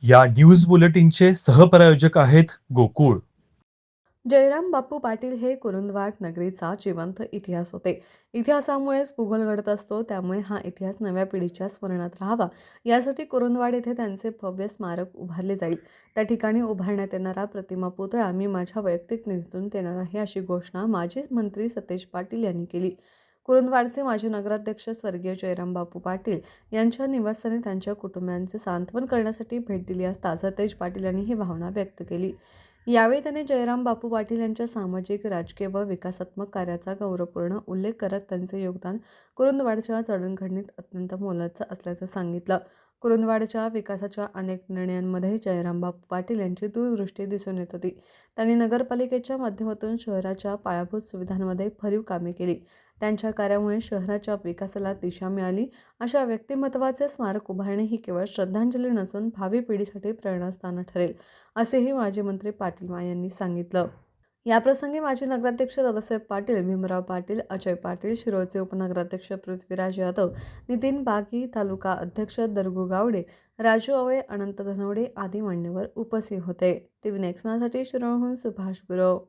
या न्यूज बुलेटिनचे सहप्रायोजक आहेत गोकुळ. जयराम बापू पाटील हे कुरुंदवाड नगरीचा जिवंत इतिहास होते. इतिहासामुळेच भूगोल घडत असतो, त्यामुळे हा इतिहास नव्या पिढीच्या स्मरणात राहावा यासाठी कुरुंदवाड येथे त्यांचे भव्य स्मारक उभारले जाईल. त्या ठिकाणी उभारण्यात येणारा प्रतिमा पुतळा मी माझ्या वैयक्तिक निधीतून देणार आहे, अशी घोषणा माजी मंत्री सतेज पाटील यांनी केली. कुरुंदवाडचे माजी नगराध्यक्ष स्वर्गीय जयराम बापू पाटील यांच्या निवासस्थानी त्यांच्या कुटुंबियांचे सांत्वन करण्यासाठी भेट दिली असता सतेज पाटील यांनी ही भावना व्यक्त केली. यावेळी त्यांनी जयराम बापू पाटील यांच्या सामाजिक, राजकीय व विकासात्मक कार्याचा गौरवपूर्ण उल्लेख करत त्यांचे योगदान कुरुंदवाडच्या जडणघडणीत अत्यंत मोलाचं असल्याचं सांगितलं. कुरुंदवाडच्या विकासाच्या अनेक निर्णयांमध्ये जयराम बापू पाटील यांची दूरदृष्टी दिसून येत होती. त्यांनी नगरपालिकेच्या माध्यमातून शहराच्या पायाभूत सुविधांमध्ये भरीव कामे केली. त्यांच्या कार्यामुळे शहराच्या विकासाला दिशा मिळाली. अशा व्यक्तिमत्वाचे स्मारक उभारणे ही केवळ श्रद्धांजली नसून भावी पिढीसाठी प्रेरणास्थान ठरेल, असेही माजी मंत्री पाटील यांनी सांगितलं. याप्रसंगी माजी नगराध्यक्ष दादासाहेब पाटील, भीमराव पाटील, अजय पाटील, शिरोळचे उपनगराध्यक्ष पृथ्वीराज यादव, नितीन बागी, तालुका अध्यक्ष दरगू गावडे, राजू आवळे, अनंत धनवडे आदी मान्यवर उपस्थित होते. टीव्ही नेक्स्ट माझ्यासाठी शिरोळहून सुभाष गुरव.